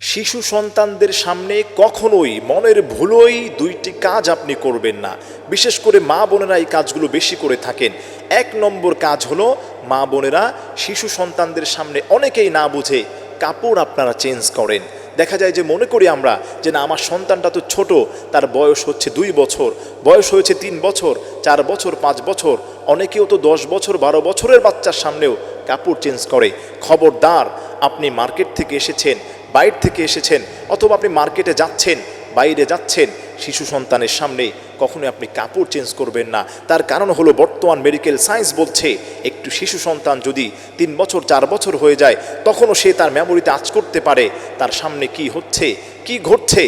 শিশু সন্তানদের সামনে কখনোই মনের ভুলোই দুইটি কাজ আপনি করবেন না। বিশেষ করে মা বোনেরা এই কাজগুলো বেশি করে থাকেন। এক নম্বর কাজ হলো, মা বোনেরা শিশু সন্তানদের সামনে অনেকেই না বুঝে কাপড় আপনারা চেঞ্জ করেন। দেখা যায় যে মনে করি আমরা যে না, আমার সন্তানটা তো ছোট, তার বয়স হচ্ছে 2 বছর, বয়স হয়েছে 3 বছর, 4 বছর, 5 বছর, অনেকেও তো 10 বছর 12 বছরের বাচ্চার সামনেও কাপড় চেঞ্জ করে। খবরদার, আপনি মার্কেট থেকে এসেছেন, বাইরে থেকে এসেছেন, অথবা আপনি মার্কেটে যাচ্ছেন, বাইরে যাচ্ছেন, শিশু সন্তানের সামনে কখনোই আপনি কাপড় চেঞ্জ করবেন না। তার কারণ হলো, বর্তমান মেডিকেল সায়েন্স বলছে একটু শিশু সন্তান যদি 3 বছর 4 বছর হয়ে যায়, তখনও সে তার মেমোরিতে আঁচ করতে পারে তার সামনে কি হচ্ছে, কি ঘটছে।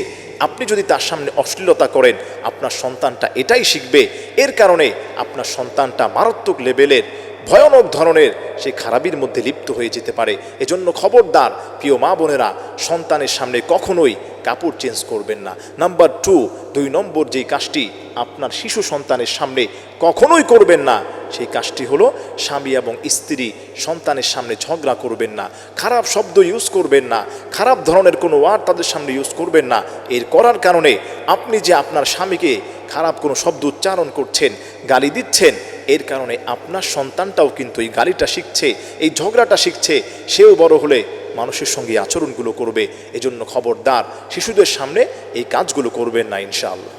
আপনি যদি তার সামনে অশ্লীলতা করেন, আপনার সন্তানটা এটাই শিখবে। এর কারণে আপনার সন্তানটা মারাত্মক লেভেলের ভয়ানক ধরনের সেই খারাপির মধ্যে লিপ্ত হয়ে যেতে পারে। এজন্য খবরদার প্রিয় মা বোনেরা, সন্তানের সামনে কখনোই কাপড় চেঞ্জ করবেন না। নাম্বার 2 নম্বর যেই কাজটি আপনার শিশু সন্তানের সামনে কখনোই করবেন না, সেই কাজটি হলো, স্বামী এবং স্ত্রী সন্তানের সামনে ঝগড়া করবেন না, খারাপ শব্দ ইউজ করবেন না, খারাপ ধরনের কোনো ওয়ার্ড তাদের সামনে ইউজ করবেন না। এর করার কারণে আপনি যে আপনার স্বামীকে খারাপ কোনো শব্দ উচ্চারণ করছেন, গালি দিচ্ছেন, এর কারণে আপনার সন্তানটাও কিন্তু এই গালিটা শিখছে, এই ঝগড়াটা শিখছে। সেও বড় হলে মানুষের সঙ্গে আচরণগুলো করবে। এজন্য খবরদার, শিশুদের সামনে এই কাজগুলো করবেন না ইনশাআল্লাহ।